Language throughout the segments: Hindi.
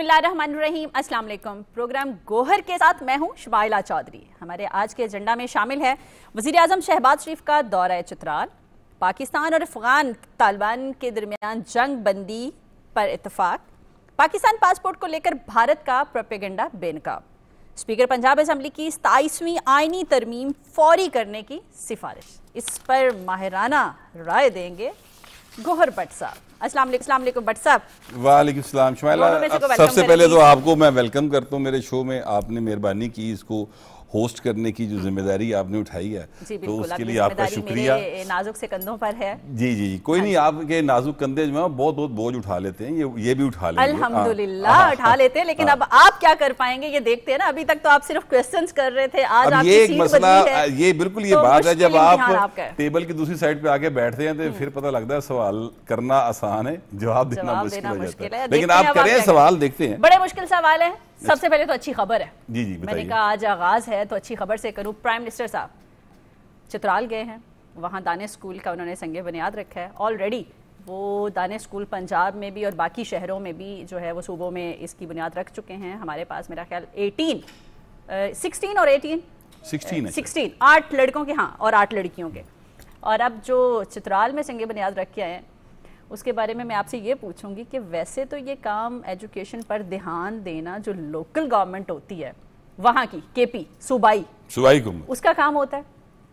बिस्मिल्लाहिर्रहमानिर्रहीम, अस्सलाम वालेकुम। प्रोग्राम गोहर के साथ मैं हूं शुबाइला चौधरी। हमारे आज के एजेंडा में शामिल है वज़ीर आज़म शहबाज शरीफ का दौरा चित्राल, पाकिस्तान और अफगान तालिबान के दरमियान जंग बंदी पर इत्तफाक, पाकिस्तान पासपोर्ट को लेकर भारत का प्रोपेगेंडा बेनकाब, स्पीकर पंजाब असेंबली की 27वीं आईनी तरमीम फौरी करने की सिफारिश। इस पर माहिराना राय देंगे गोहर भट्ट साहब। अस्सलाम वालेकुम भट्ट साहब। वालेकुम सलाम शुमाइला। सबसे पहले तो आपको मैं वेलकम करता हूँ मेरे शो में। आपने मेहरबानी की इसको होस्ट करने की जो जिम्मेदारी आपने उठाई है, तो उसके लिए आपका शुक्रिया। नाजुक से कंधों पर है। जी जी जी, कोई नहीं, आपके नाजुक कंधे जो है बहुत बहुत बोझ उठा लेते हैं, ये भी उठा लेंगे अल्हम्दुलिल्लाह, उठा लेते हैं। लेकिन अब आप क्या कर पाएंगे ये देखते हैं ना। अभी तक तो आप सिर्फ क्वेश्चंस कर रहे थे, आज अब ये एक मसला, ये बिल्कुल ये बात है, जब आप टेबल की दूसरी साइड पे आके बैठते हैं तो फिर पता लगता है सवाल करना आसान है, जवाब देना मुश्किल है। लेकिन आप करें सवाल, देखते हैं। बड़े मुश्किल सवाल है। सबसे पहले तो अच्छी खबर है। जी जी, मैंने कहा आज आगाज है तो अच्छी खबर से करूं। प्राइम मिनिस्टर साहब चित्राल गए हैं, वहां दानिश स्कूल का उन्होंने संगे बुनियाद रखा है। ऑलरेडी वो दानिश स्कूल पंजाब में भी और बाकी शहरों में भी जो है वो सूबों में इसकी बुनियाद रख चुके हैं। हमारे पास मेरा ख्याल 16 और 16 8 लड़कों के, हाँ, और 8 लड़कियों के। और अब जो चित्राल में संगे बुनियाद रख के आए हैं उसके बारे में मैं आपसे ये पूछूंगी कि वैसे तो ये काम एजुकेशन पर ध्यान देना जो लोकल गवर्नमेंट होती है वहाँ की, केपी सूबाई को उसका काम होता है,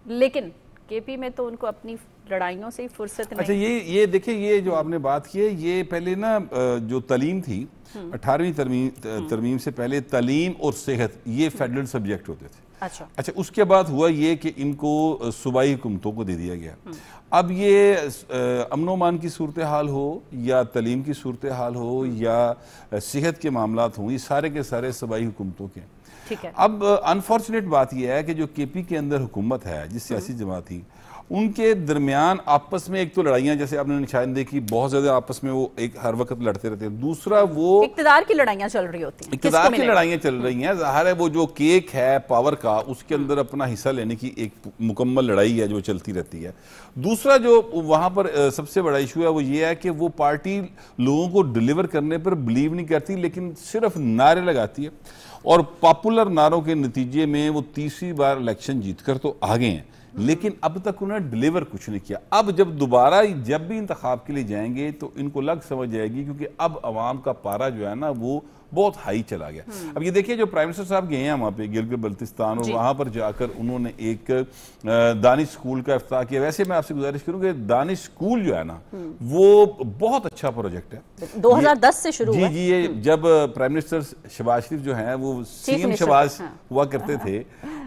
लेकिन केपी में तो उनको अपनी लड़ाइयों से ही फुर्सत नहीं। अच्छा, ये देखिए, ये जो आपने बात की है, ये पहले ना जो तालीम थी 18वीं तरमीम से पहले तालीम और सेहत ये फेडरल सब्जेक्ट होते थे। अच्छा, उसके बाद हुआ ये कि इनको सूबाई हुकूमतों को दे दिया गया। अब ये अमनो मान की सूरत हाल हो या तालीम की सूरत हाल हो या सेहत के मामलात हों, ये सारे के सारे सूबाई हुकूमतों के। ठीक है। अब अनफॉर्चुनेट बात यह है कि जो केपी के अंदर हुकूमत है, जिस सियासी जमात थी, उनके दरमियान आपस में एक तो लड़ाइयां, जैसे आपने निशान देखी, बहुत ज्यादा आपस में वो एक हर वक्त लड़ते रहते हैं। दूसरा वो इक्तदार की लड़ाइयां चल रही होती हैं, इक्तदार की लड़ाइयां चल रही हैं। ज़ाहिर है वो जो केक है पावर का, उसके अंदर अपना हिस्सा लेने की एक मुकम्मल लड़ाई है जो चलती रहती है। दूसरा जो वहां पर सबसे बड़ा इशू है वो ये है कि वो पार्टी लोगों को डिलीवर करने पर बिलीव नहीं करती, लेकिन सिर्फ नारे लगाती है और पॉपुलर नारों के नतीजे में वो तीसरी बार इलेक्शन जीतकर तो आ गए हैं, लेकिन अब तक उन्होंने डिलीवर कुछ नहीं किया। अब जब दोबारा जब भी इंतखाब के लिए जाएंगे तो इनको लग समझ जाएगी, क्योंकि अब अवाम का पारा जो है ना वो बहुत हाई चला गया। अब ये देखिए, जो प्राइम मिनिस्टर साहब गए हैं वहाँ पे गिलगित बल्तिस्तान, और वहाँ पर जाकर उन्होंने एक दानिश स्कूल का इफ्ताह किया। वैसे मैं आपसे गुजारिश करूँगा, दानिश स्कूल जो है ना वो बहुत अच्छा प्रोजेक्ट है, 2010 से शुरू हुआ। जी, ये जब प्राइम मिनिस्टर शहबाज शरीफ जो है वो सीएम शहबाज हुआ करते थे,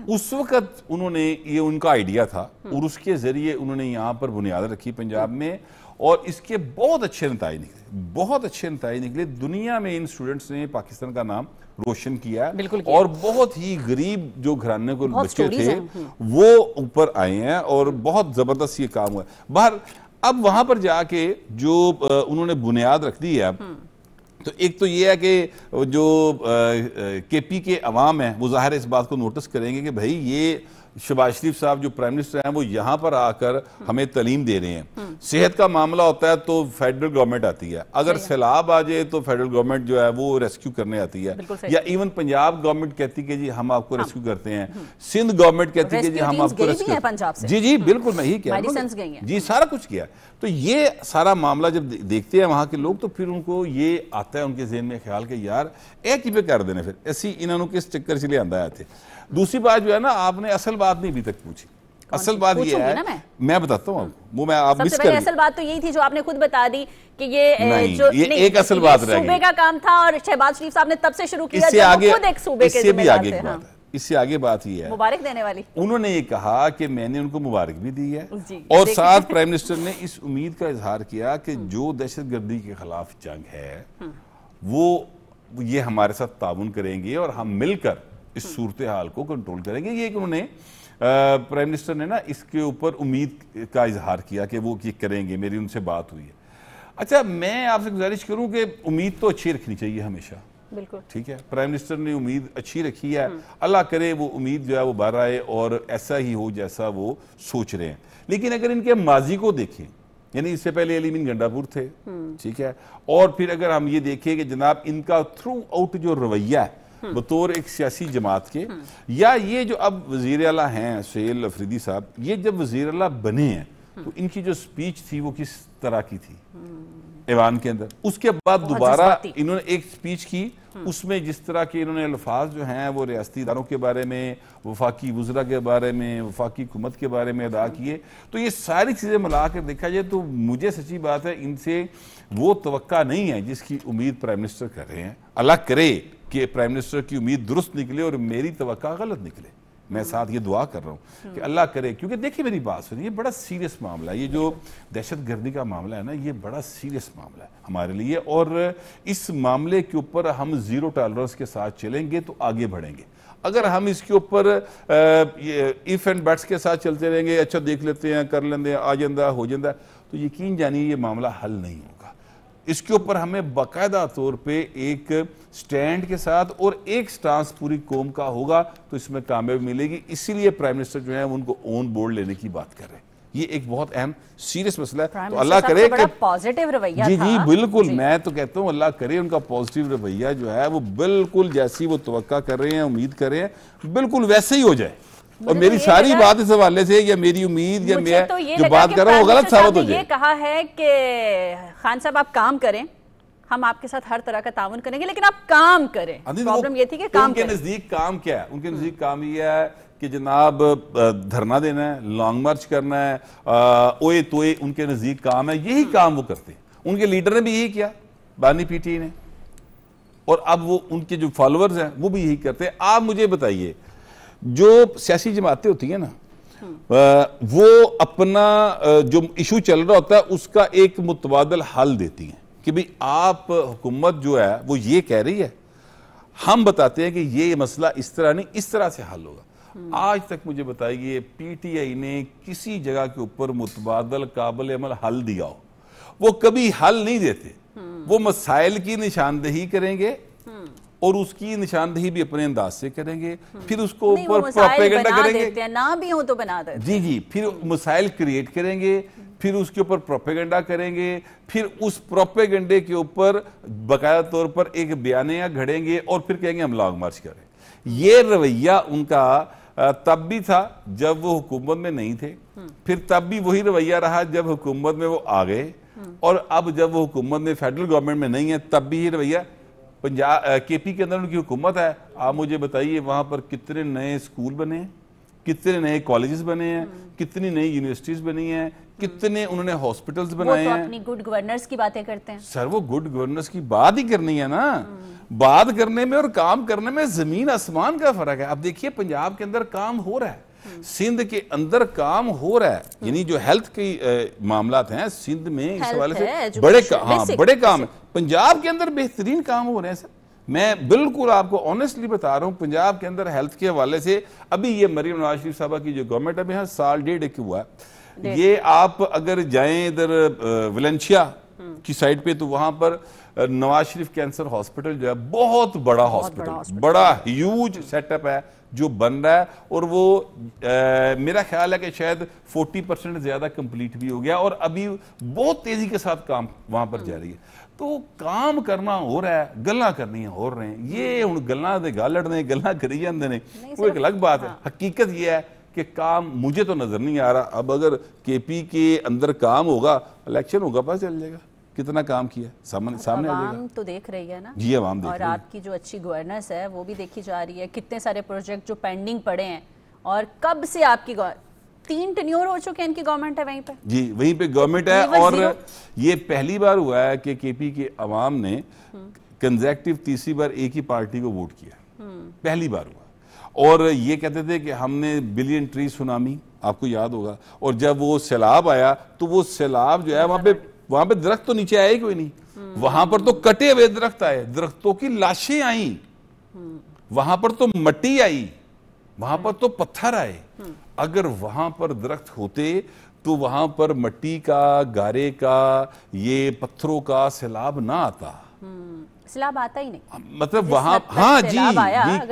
उस वक्त उन्होंने, ये उनका आइडिया था और उसके जरिए उन्होंने यहाँ पर बुनियाद रखी पंजाब में, और इसके बहुत अच्छे नतीजे निकले, बहुत अच्छे नतीजे निकले। दुनिया में इन स्टूडेंट्स ने पाकिस्तान का नाम रोशन किया, और बहुत ही गरीब जो घराने को बच्चे थे वो ऊपर आए हैं, और बहुत जबरदस्त ये काम हुआ। बाहर अब वहां पर जाके जो उन्होंने बुनियाद रख दी है, तो एक तो ये है कि जो केपी के अवाम है वो ज़ाहिर इस बात को नोटिस करेंगे कि भाई ये शहबाज शरीफ साहब जो प्राइम मिनिस्टर हैं वो यहाँ पर आकर हमें तालीम दे रहे हैं। सेहत का मामला होता है तो फेडरल गवर्नमेंट आती है, अगर सैलाब आ जाए तो फेडरल गवर्नमेंट जो है वो रेस्क्यू करने आती है, या इवन पंजाब गवर्नमेंट कहती है कि जी हम आपको रेस्क्यू करते हैं, सिंध गवर्नमेंट कहती है कि जी हम आपको रेस्क्यू। जी जी बिल्कुल, मैं ही कह रहा हूँ जी, सारा कुछ किया। तो ये सारा मामला जब देखते हैं वहां के लोग, तो फिर उनको ये आता है उनके जहन में ख्याल कि यार एक ही पे कर देने, फिर ऐसी इन्होंने किस चक्कर से ले आंदा थे। दूसरी बात जो है ना, आपने असल बात नहीं अभी तक पूछी। असल बात ये है, मैं बताता हूँ आपको, वो मैं आप मिस कर रही। असल बात तो यही थी जो आपने खुद बता दी कि ये जो ये एक असल बात रह गई, सूबे का काम था और शहबाज शरीफ साहब ने तब से शुरू किया, इससे आगे खुद एक सूबे के जिम्मेदार थे। इससे आगे बात ये है, मुबारक देने वाली। उन्होंने ये कहा कि मैंने उनको मुबारक भी दी है, और साथ प्राइम मिनिस्टर ने इस उम्मीद का इजहार किया कि जो दहशतगर्दी के खिलाफ जंग है वो ये हमारे साथ ताउन करेंगे और हम मिलकर इस सूरत हाल को कंट्रोल करेंगे। ये कि उन्होंने प्राइम मिनिस्टर ने ना इसके ऊपर उम्मीद का इजहार किया कि वो ये करेंगे, मेरी उनसे बात हुई है। अच्छा, मैं आपसे गुजारिश करूं कि उम्मीद तो अच्छी रखनी चाहिए हमेशा, बिल्कुल ठीक है। प्राइम मिनिस्टर ने उम्मीद अच्छी रखी है, अल्लाह करे वो उम्मीद जो है वो बाहर आए और ऐसा ही हो जैसा वो सोच रहे हैं। लेकिन अगर इनके माजी को देखें, यानी इससे पहले अलीमीन गंडापुर थे, ठीक है। और फिर अगर हम ये देखें कि जनाब इनका थ्रू आउट जो रवैया है बतौर एक सियासी जमात के, या ये जो अब वजीर आला हैं सुहेल अफरीदी साहब, ये जब वजीर आला बने हैं तो इनकी जो स्पीच थी वो किस तरह की थी ऐवान के अंदर। उसके बाद दोबारा इन्होंने एक स्पीच की, उसमें जिस तरह के इन्होंने अल्फाज जो हैं वो रियासती इदारों के बारे में, वफाकी वज़रा के बारे में, वफाकी हुकूमत के बारे में अदा किए, तो ये सारी चीज़ें मिला कर देखा जाए तो मुझे सच्ची बात है इनसे वो तवक्का नहीं है जिसकी उम्मीद प्राइम मिनिस्टर कर रहे हैं। अल्लाह करे कि प्राइम मिनिस्टर की उम्मीद दुरुस्त निकले और मेरी तवक्का गलत निकले। मैं साथ ये दुआ कर रहा हूँ कि अल्लाह करे, क्योंकि देखिए मेरी बात सुनिए, ये बड़ा सीरियस मामला है। ये जो दहशतगर्दी का मामला है ना, ये बड़ा सीरियस मामला है हमारे लिए, और इस मामले के ऊपर हम जीरो टॉलरेंस के साथ चलेंगे तो आगे बढ़ेंगे। अगर हम इसके ऊपर इफ एंड बट्स के साथ चलते रहेंगे, अच्छा देख लेते हैं, कर लेंगे, आ जाता हो जाता, तो यकीन जानिए ये मामला हल नहीं होगा। इसके ऊपर हमें बाकायदा तौर पे एक स्टैंड के साथ और एक स्टांस पूरी कौम का होगा तो इसमें कामयाबी मिलेगी। इसीलिए प्राइम मिनिस्टर जो है उनको ऑन बोर्ड लेने की बात कर रहे हैं। ये एक बहुत अहम सीरियस मसला है, तो अल्लाह करे कि पॉजिटिव रवैया जी जी बिल्कुल, मैं तो कहता हूँ अल्लाह करे उनका पॉजिटिव रवैया जो है वो बिल्कुल जैसी वो तवक्का कर रहे हैं, उम्मीद कर रहे हैं, बिल्कुल वैसे ही हो जाए। और मेरी सारी बात इस हवाले से या मेरी उम्मीद या मैं तो जो बात कर रहा हूँ वो गलत साबित हो जाए। ये कहा है कि खान साहब आप काम करें, हम आपके साथ हर तरह का ताउन करेंगे, लेकिन आप काम करें। प्रॉब्लम ये थी कि काम उनके नजदीक काम क्या है? उनके नजदीक काम ये है कि जनाब धरना देना है, लॉन्ग मार्च करना है, ओए तोए उनके नजदीक काम है, यही काम वो करते हैं। उनके लीडर ने भी यही किया, बानी पीटी ने, और अब वो उनके जो फॉलोअर्स हैं वो भी यही करते हैं। आप मुझे बताइए, जो सियासी जमातें होती हैं ना, वो अपना जो इशू चल रहा होता है उसका एक मुतबादल हल देती हैं कि भाई आप हुकूमत जो है वो ये कह रही है, हम बताते हैं कि ये मसला इस तरह नहीं, इस तरह से हल होगा। आज तक मुझे बताइए पीटीआई ने किसी जगह के ऊपर मुतबादल काबिल अमल हल दिया हो? वो कभी हल नहीं देते। वो मसाइल की निशानदेही करेंगे और उसकी निशानदेही भी अपने अंदाज से करेंगे, फिर उसको ऊपर प्रोपेगेंडा करेंगे, ना भी हो तो बना देते। जी जी, फिर मसाइल क्रिएट करेंगे, फिर उसके ऊपर प्रोपेगेंडा करेंगे, फिर उस प्रोपेगेंडे के ऊपर बाकायदा तौर पर एक बयानिया घड़ेंगे और फिर कहेंगे हम लॉन्ग मार्च करें। ये रवैया उनका तब भी था जब वो हुकूमत में नहीं थे, फिर तब भी वही रवैया रहा जब हुकूमत में वो आ गए, और अब जब वो हुकूमत में फेडरल गवर्नमेंट में नहीं है तब भी ये रवैया। पंजाब केपी के अंदर उनकी हुकूमत है, आप मुझे बताइए वहां पर कितने नए स्कूल बने हैं, कितने नए कॉलेजेस बने हैं, कितनी नई यूनिवर्सिटीज बनी हैं, कितने उन्होंने हॉस्पिटल्स बनाए हैं। वो तो अपनी गुड गवर्नेंस की बातें करते हैं सर, वो गुड गवर्नेंस की बात ही करनी है ना। बात करने में और काम करने में जमीन आसमान का फर्क है। अब देखिए पंजाब के अंदर काम हो रहा है, सिंध के अंदर काम हो रहा है, यानी जो हेल्थ के मामलात हैं सिंध में इस हवाले से बड़े काम है। पंजाब के अंदर बेहतरीन काम हो रहे हैं सर। मैं बिल्कुल आपको ऑनेस्टली बता रहा हूं, पंजाब के अंदर हेल्थ के हवाले से अभी ये मरीम नवाज शरीफ साहबा की जो गवर्नमेंट अभी यहाँ साल डेढ़ एक हुआ है, ये आप अगर जाएं इधर वलेंशिया की साइड पे तो वहां पर नवाज शरीफ कैंसर हॉस्पिटल जो है बहुत बड़ा हॉस्पिटल, बड़ा ह्यूज सेटअप है जो बन रहा है, और वो मेरा ख्याल है कि शायद 40% ज्यादा कंप्लीट भी हो गया और अभी बहुत तेजी के साथ काम वहां पर जारी है। तो काम करना हो रहा है, गल्ला करनी हो रहे हैं। ये हुण गल्ला दे गल लड़ने गल्ला करी जांदे ने, वो एक अलग बात है। हकीकत ये है कि काम मुझे तो नजर नहीं आ रहा। अब अगर केपी के अंदर काम होगा, इलेक्शन होगा, पता चल जाएगा कितना काम किया, सामने आ जाएगा। तो देख रही है ना जी, आवाम देख और रही है। आपकी जो अच्छी गवर्नेंस है वो भी देखी जा रही है। कितने सारे प्रोजेक्ट जो पेंडिंग पड़े हैं, और कब से आपकी 3 टेन्योर हो चुके हैं इनकी गवर्नमेंट है वहीं पे। जी, वहीं पे गवर्नमेंट है, और ये पहली बार हुआ है कि केपी के अवाम ने कंसेक्टिव तीसरी बार एक ही पार्टी को वोट किया, पहली बार हुआ। और ये कहते थे कि हमने बिलियन ट्री सुनामी, आपको याद होगा, और जब वो सैलाब आया तो वो सैलाब जो है वहां पे दरख्त तो नीचे आए कोई नहीं, वहां पर तो कटे हुए दरख्त आए, दरख्तों की लाशें आई, वहां पर तो मिट्टी आई, वहां पर तो पत्थर आए। अगर वहां पर दरख्त होते तो वहां पर मिट्टी का, गारे का, ये पत्थरों का सैलाब ना आता। सैलाब आता ही नहीं, मतलब वहां, हाँ जी,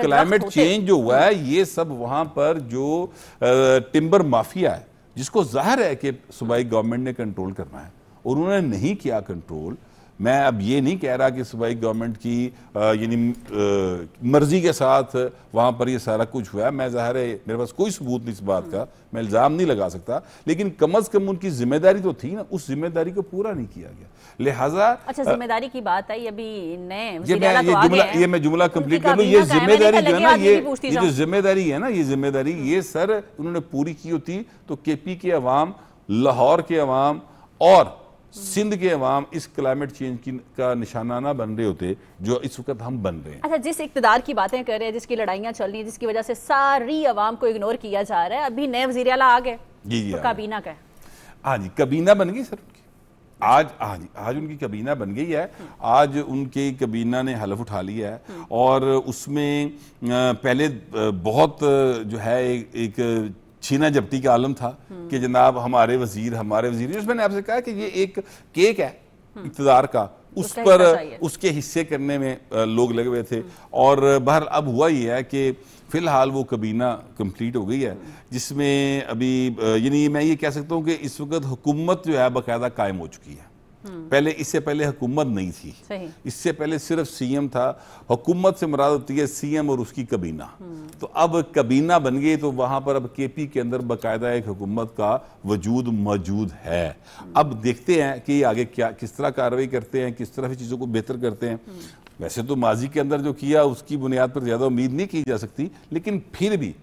क्लाइमेट चेंज जो हुआ है ये सब वहां पर जो टिम्बर माफिया है जिसको जाहिर है कि सूबाई गवर्नमेंट ने कंट्रोल करना है और उन्होंने नहीं किया कंट्रोल। मैं अब ये नहीं कह रहा कि सूबाई गवर्नमेंट की यानी मर्जी के साथ वहां पर ये सारा कुछ हुआ है, मैं जाहिर है मेरे पास कोई सबूत नहीं इस बात का, मैं इल्जाम नहीं लगा सकता, लेकिन कम अज कम उनकी जिम्मेदारी तो थी ना, उस जिम्मेदारी को पूरा नहीं किया गया। लिहाजा अच्छा, जिम्मेदारी की बात आई, अभी नए ये मैं जुमला कंप्लीट कर लूं। ये जिम्मेदारी जो है ना, ये जो जिम्मेदारी है ना, ये जिम्मेदारी ये सर उन्होंने पूरी की होती तो केपी के अवाम, लाहौर के अवाम और सिंध के अवाम इस क्लाइमेट चेंज का निशाना ना बन रहे होते जो इस वक्त हम बन रहे हैं। अच्छा, जिस इक्तदार की बातें कर रहे हैं, जिसकी लड़ाइयां चल रही हैं, जिसकी वजह से सारी अवाम को इग्नोर किया जा रहा है, अभी नए वज़ीर आला आ गए, जी तो काबीना का है। हाँ जी, काबीना बन गई सर उनकी आज उनकी काबीना बन गई है। आज उनकी काबीना ने हलफ उठा लिया है और उसमें पहले बहुत जो है एक छीना झपटी का आलम था कि जनाब हमारे वजीर मैंने आपसे कहा कि ये एक केक है इक़्तिदार का, उस पर उसके हिस्से करने में लोग लगे हुए थे। और बहर अब हुआ ये है कि फिलहाल वो काबीना कंप्लीट हो गई है, जिसमें अभी यानी मैं ये कह सकता हूँ कि इस वक्त हुकूमत जो है बाकायदा कायम हो चुकी है। पहले इससे पहले हुकूमत नहीं थी, इससे पहले सिर्फ सीएम था। हुकूमत से मुराद होती है सीएम और उसकी काबीना। तो अब काबीना बन गई तो वहां पर अब केपी के अंदर बाकायदा एक हुकूमत का वजूद मौजूद है। अब देखते हैं कि आगे क्या किस तरह कार्रवाई करते हैं, किस तरह चीजों को बेहतर करते हैं। वैसे तो माजी के अंदर जो किया उसकी बुनियाद पर ज्यादा उम्मीद नहीं की जा सकती, लेकिन फिर भी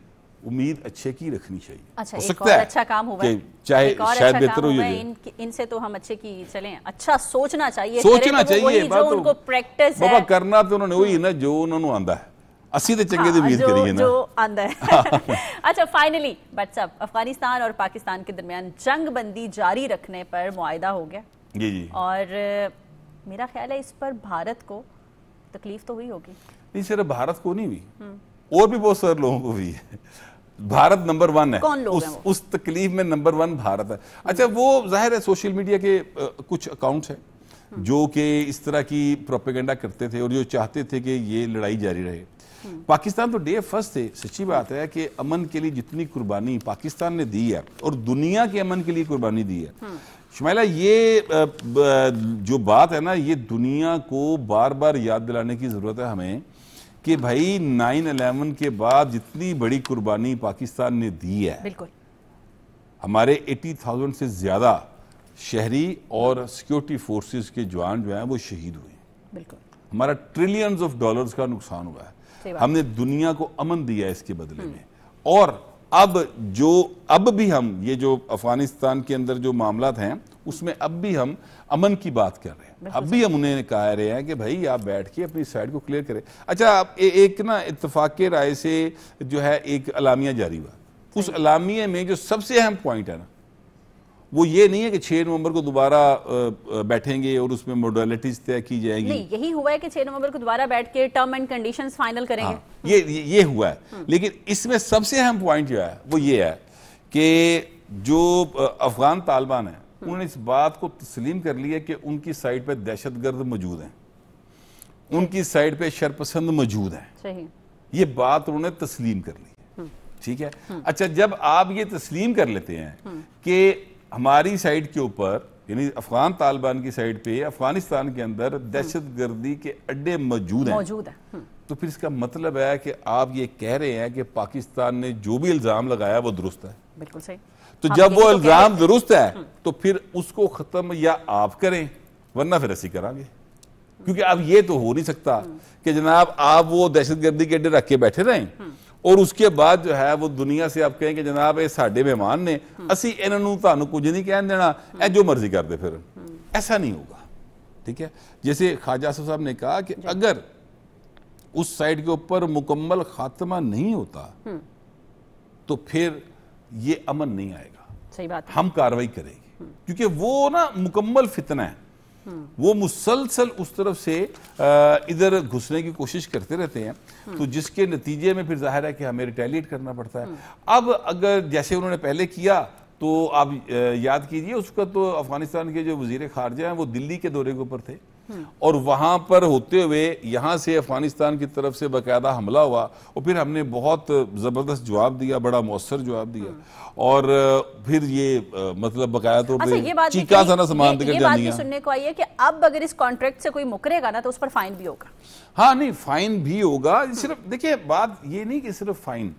उम्मीद अच्छे की रखनी चाहिए। अच्छा, एक और अच्छा काम हुआ है, चाहे शायद बेहतर हो जाए, इनसे तो हम अच्छे की चलें, अच्छा सोचना चाहिए, जो उनको प्रैक्टिस है करना तो उन्होंने वही ना जो उन्होंने आंदा है, अस्सी तो चंगे दी उम्मीद करिए ना जो आंदा है। अच्छा, फाइनली बट सब अफगानिस्तान और पाकिस्तान के दरमियान जंग बंदी जारी रखने पर मुआहिदा हो गया जी, और मेरा ख्याल है इस पर भारत को तकलीफ तो हुई होगी। नहीं, सिर्फ भारत को नहीं हुई, और भी बहुत सारे लोगों को हुई है। भारत नंबर 1 है, कौन लोग उस तकलीफ में नंबर 1 भारत है। अच्छा, वो जाहिर है सोशल मीडिया के कुछ अकाउंट्स हैं जो कि इस तरह की प्रोपेगेंडा करते थे और जो चाहते थे कि ये लड़ाई जारी रहे। पाकिस्तान तो डे फर्स्ट थे, सच्ची बात है कि अमन के लिए जितनी कुर्बानी पाकिस्तान ने दी है और दुनिया के अमन के लिए कुर्बानी दी है, शुमाइला ये जो बात है ना, ये दुनिया को बार बार याद दिलाने की जरूरत है हमें कि भाई 9/11 के बाद जितनी बड़ी कुर्बानी पाकिस्तान ने दी है, बिल्कुल हमारे 80,000 से ज्यादा शहरी और सिक्योरिटी फोर्सेस के जवान जो हैं वो शहीद हुए, बिल्कुल हमारा ट्रिलियंस ऑफ डॉलर्स का नुकसान हुआ है, हमने दुनिया को अमन दिया है इसके बदले में। और अब भी हम ये जो अफगानिस्तान के अंदर जो मामलात हैं उसमें अब भी हम अमन की बात कर रहे हैं, अब भी हम उन्हें कह रहे हैं कि भाई आप बैठ के अपनी साइड को क्लियर करें। अच्छा, अब एक ना इत्तेफाक के राय से जो है एक अलामिया जारी हुआ, उस अलामिया में जो सबसे अहम पॉइंट है ना, वो ये नहीं है कि 6 नवंबर को दोबारा बैठेंगे और उसमें मोडालिटीज तय की जाएगी। नहीं, यही हुआ है कि 6 नवंबर को दोबारा बैठ के टर्म एंड कंडीशंस फाइनल करेंगे। हाँ, ये हुआ है, लेकिन इसमें सबसे अहम पॉइंट जो है वो ये है कि जो अफगान तालिबान है उन्होंने इस बात को तस्लीम कर लिया कि उनकी साइड पे दहशतगर्द मौजूद हैं, उनकी साइड पे शरपसंद मौजूद हैं। ये बात उन्होंने तस्लीम कर ली, ठीक है। अच्छा, जब आप ये तस्लीम कर लेते हैं कि हमारी साइड के ऊपर यानी अफगान तालिबान की साइड पे अफगानिस्तान के अंदर दहशतगर्दी के अड्डे मौजूद हैं, तो फिर इसका मतलब है कि आप ये कह रहे हैं कि पाकिस्तान ने जो भी इल्जाम लगाया वो दुरुस्त है। बिल्कुल सही। तो जब वो इल्जाम दुरुस्त है तो फिर उसको खत्म या आप करें वरना फिर ऐसी करांगे, क्योंकि अब ये तो हो नहीं सकता कि जनाब आप वो दहशतगर्दी के अड्डे रख के बैठे रहें और उसके बाद जो है वो दुनिया से आप कहें कि जनाब ये साडे मेहमान ने, असी इन्होंने तुहानू कुछ नहीं कह देना, ए जो मर्जी कर दे, फिर ऐसा नहीं होगा, ठीक है। जैसे ख्वाजा साहब ने कहा कि अगर उस साइड के ऊपर मुकम्मल खात्मा नहीं होता तो फिर ये अमन नहीं आएगा। सही बात है। हम कार्रवाई करेंगे, क्योंकि वो ना मुकम्मल फितना है, वो मुसलसल उस तरफ से इधर घुसने की कोशिश करते रहते हैं, तो जिसके नतीजे में फिर जाहिर है कि हमें रिटेलिएट करना पड़ता है। अब अगर जैसे उन्होंने पहले किया तो आप याद कीजिए उसका तो अफगानिस्तान के जो वजीर खारजा हैं वो दिल्ली के दौरे के ऊपर थे, और वहां पर होते हुए यहां से अफगानिस्तान की तरफ से बाकायदा हमला हुआ और फिर हमने बहुत जबरदस्त जवाब दिया, बड़ा मौसर जवाब दिया और फिर ये मतलब बाकायदा तौर पर चीका सा ना सामान देकर जानिए। सुनने को आई है कि अब अगर इस कॉन्ट्रैक्ट से कोई मुकरेगा ना तो उस पर फाइन भी होगा। हाँ नहीं, फाइन भी होगा। सिर्फ देखिए बात ये नहीं कि सिर्फ फाइन,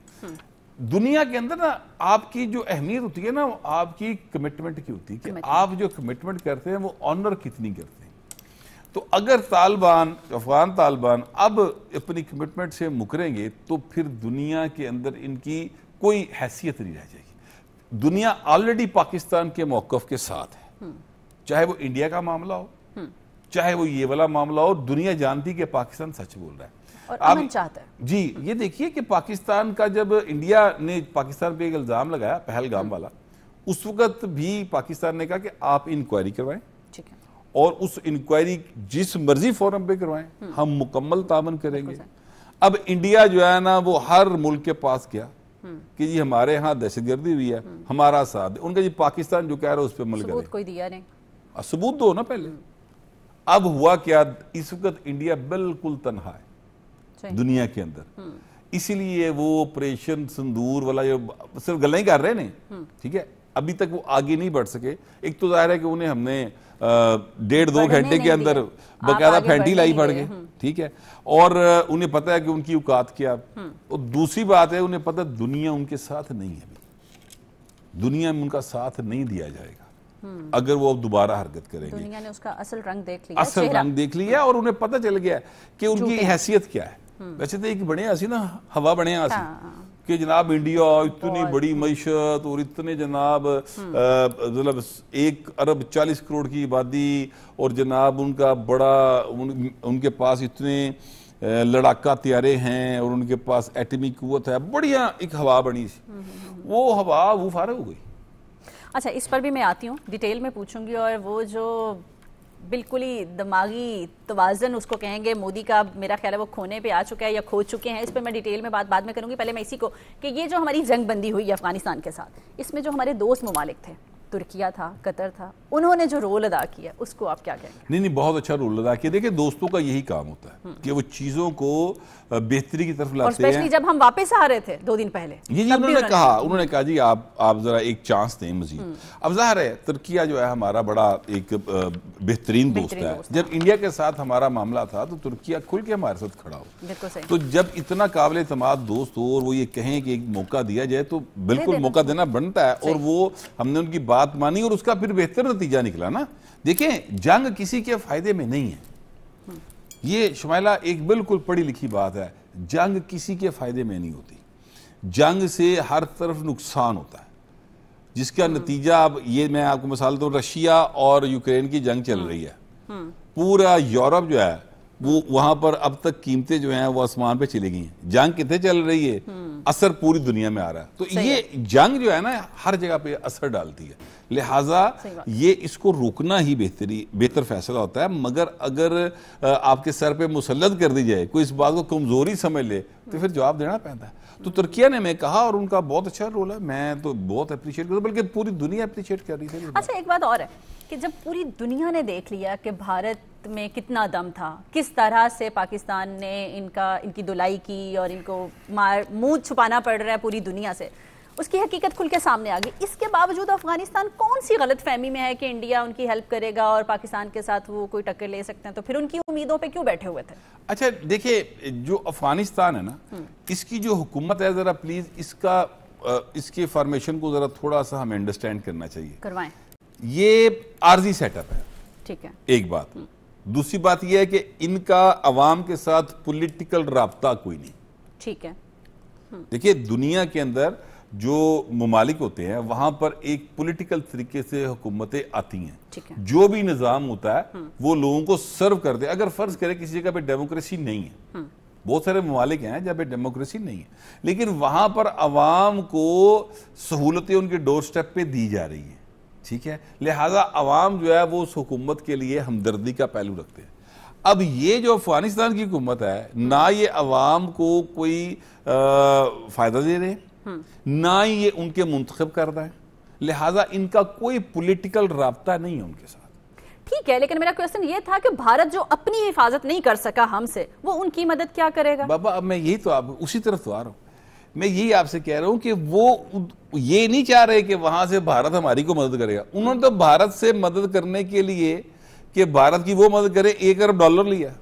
दुनिया के अंदर ना आपकी जो अहमियत होती है ना आपकी कमिटमेंट की होती है कि आप जो कमिटमेंट करते हैं वो ऑनर कितनी करते हैं। तो अगर अफगान तालिबान अब अपनी कमिटमेंट से मुकरेंगे तो फिर दुनिया के अंदर इनकी कोई हैसियत नहीं रह जाएगी। दुनिया ऑलरेडी पाकिस्तान के मौकफ के साथ है, चाहे वो इंडिया का मामला हो चाहे वो ये वाला मामला हो, दुनिया जानती कि पाकिस्तान सच बोल रहा है और अमन चाहता है। जी ये देखिए कि पाकिस्तान का जब इंडिया ने पाकिस्तान पे एक इल्जाम लगाया पहलगाम वाला, उस वक्त भी पाकिस्तान ने कहा कि आप इंक्वायरी करवाएं और उस इंक्वायरी जिस मर्जी फोरम पे करवाएं, हम मुकम्मल तामन करेंगे। अब इंडिया जो है ना वो हर मुल्क के पास गया कि जी हमारे यहाँ दहशतगर्दी हुई है, हमारा साथ। उनका जी पाकिस्तान जो कह रहा है उस पर अमल करें, कोई दिया नहीं, सबूत दो ना पहले। अब हुआ क्या, इस वक्त इंडिया बिल्कुल तन्हा है दुनिया के अंदर, इसीलिए वो ऑपरेशन सिंदूर वाला जो सिर्फ गल्ला ही कर रहे हैं, ठीक है, अभी तक वो आगे नहीं बढ़ सके। एक तो जाहिर है कि उन्हें हमने 1.5-2 घंटे के अंदर बाकायदा फैंटी लाई पड़ गए, ठीक है, और उन्हें पता है कि उनकी औकात क्या। और दूसरी बात है उन्हें पता दुनिया उनके साथ नहीं है, दुनिया में उनका साथ नहीं दिया जाएगा अगर वो अब दोबारा हरकत करेंगे। दुनिया ने उसका असल रंग देख लिया, असल रंग देख लिया और उन्हें पता चल गया कि उनकी हैसियत क्या है। वैसे तो एक बने हंसी ना हवा बने हंसी कि जनाब इंडिया इतनी बड़ी मईशत और इतने जनाब मतलब 1 अरब 40 करोड़ की आबादी और जनाब उनका बड़ा उनके पास इतने लड़ाका तैयारे हैं और उनके पास एटमी कुव्वत है, बढ़िया एक हवा बनी सी। वो हवा वो फारग हो गई। अच्छा, इस पर भी मैं आती हूँ, डिटेल में पूछूंगी। और वो जो बिल्कुल ही दिमागी तवाज़न उसको कहेंगे मोदी का, मेरा ख्याल है वो खोने पे आ चुका है या खो चुके हैं। इस पर मैं डिटेल में बात बाद में करूंगी। पहले मैं इसी को कि ये जो हमारी जंग बंदी हुई है अफगानिस्तान के साथ, इसमें जो हमारे दोस्त ममालिक थे, तुर्किया था, कतर था, उन्होंने जो रोल अदा किया उसको आप क्या कहेंगे? नहीं बहुत अच्छा रोल अदा किया। देखिए दोस्तों का यही काम होता है कि वो चीजों को बेहतरी की तरफ लाते हैं। जब हम वापस आ रहे थे 2 दिन पहले, ये जी उन्होंने कहा जी आप जरा एक चांस दें मजीद। अब जाहिर है तुर्किया जो है हमारा बड़ा एक बेहतरीन दोस्त है। जब इंडिया के साथ हमारा मामला था तो तुर्किया खुल के हमारे साथ खड़ा हो। तो जब इतना काबिल एतमाद दोस्त हो और वो ये कहें कि एक मौका दिया जाए तो बिल्कुल मौका देना बनता है। और वो हमने उनकी बात मानी और उसका फिर बेहतर नतीजा निकला ना। देखें जंग किसी के फायदे में नहीं है, ये शुमाइला एक बिल्कुल पढ़ी लिखी बात है। जंग किसी के फायदे में नहीं होती, जंग से हर तरफ नुकसान होता है जिसका नतीजा, अब ये मैं आपको मिसाल दूं, रशिया और यूक्रेन की जंग चल रही है, पूरा यूरोप जो है वो वहां पर अब तक कीमतें जो हैं वो आसमान पे चली गई हैं। जंग कितने चल रही है, असर पूरी दुनिया में आ रहा है। तो ये जंग जो है ना हर जगह पे असर डालती है, लिहाजा ये इसको रोकना ही बेहतर फैसला होता है। मगर अगर आपके सर पे मुसल्लत कर दी जाए, कोई इस बात को कमजोरी समझ ले तो फिर जवाब देना पैदा है। तो तुर्किया ने मैं कहा और उनका बहुत अच्छा रोल है, मैं तो बहुत अप्रिशिएट करता हूं, बल्कि पूरी दुनिया अप्रिशिएट कर रही थी। अच्छा एक बात और है कि जब पूरी दुनिया ने देख लिया कि भारत में कितना दम था, किस तरह से पाकिस्तान ने इनकी धुलाई की और इनको मुंह छुपाना पड़ रहा है पूरी दुनिया से, उसकी हकीकत खुल के सामने आ गई। इसके बावजूद अफगानिस्तान कौन सी गलत फहमी में है कि इंडिया उनकी हेल्प करेगा और पाकिस्तान के साथ वो कोई टक्कर ले सकते हैं, तो फिर उनकी उम्मीदों पे क्यों बैठे हुए थे? अच्छा देखिए जो अफगानिस्तान है ना, इसकी जो हुकूमत है जरा प्लीज इसके फॉर्मेशन को जरा थोड़ा सा हमें अंडरस्टैंड करना चाहिए, करवाएं। ये आर्जी सेटअप है, ठीक है, एक बात। दूसरी बात यह है कि इनका अवाम के साथ पॉलिटिकल राब्ता कोई नहीं, ठीक है। देखिए दुनिया के अंदर जो ममालिक होते हैं वहां पर एक पॉलिटिकल तरीके से हुकूमतें आती हैं, जो भी निजाम होता है वो लोगों को सर्व करते हैं। अगर फर्ज करें किसी जगह पे डेमोक्रेसी नहीं है, बहुत सारे ममालिक हैं जहाँ पे डेमोक्रेसी नहीं है, लेकिन वहां पर अवाम को सहूलतें उनके डोर स्टेप पे दी जा रही है, ठीक है, लिहाजा अवाम जो है वो उस हुकूमत के लिए हमदर्दी का पहलू रखते हैं। अब ये जो अफगानिस्तान की हुकूमत है, ना ये अवाम को कोई फायदा दे रहे हैं, ना ही ये उनके मुंतखब कर रहे हैं, लिहाजा इनका कोई पॉलिटिकल राब्ता नहीं है उनके साथ। ठीक है, लेकिन मेरा क्वेश्चन ये था कि भारत जो अपनी हिफाजत नहीं कर सका हमसे, वो उनकी मदद क्या करेगा? बाबा अब मैं यही तो आप उसी तरफ तो आ रहा हूँ। मैं यही आपसे कह रहा हूँ कि वो ये नहीं चाह रहे कि वहां से भारत हमारी को मदद करेगा। उन्होंने तो भारत से मदद करने के लिए कि भारत की वो मदद करे $1 अरब लिया।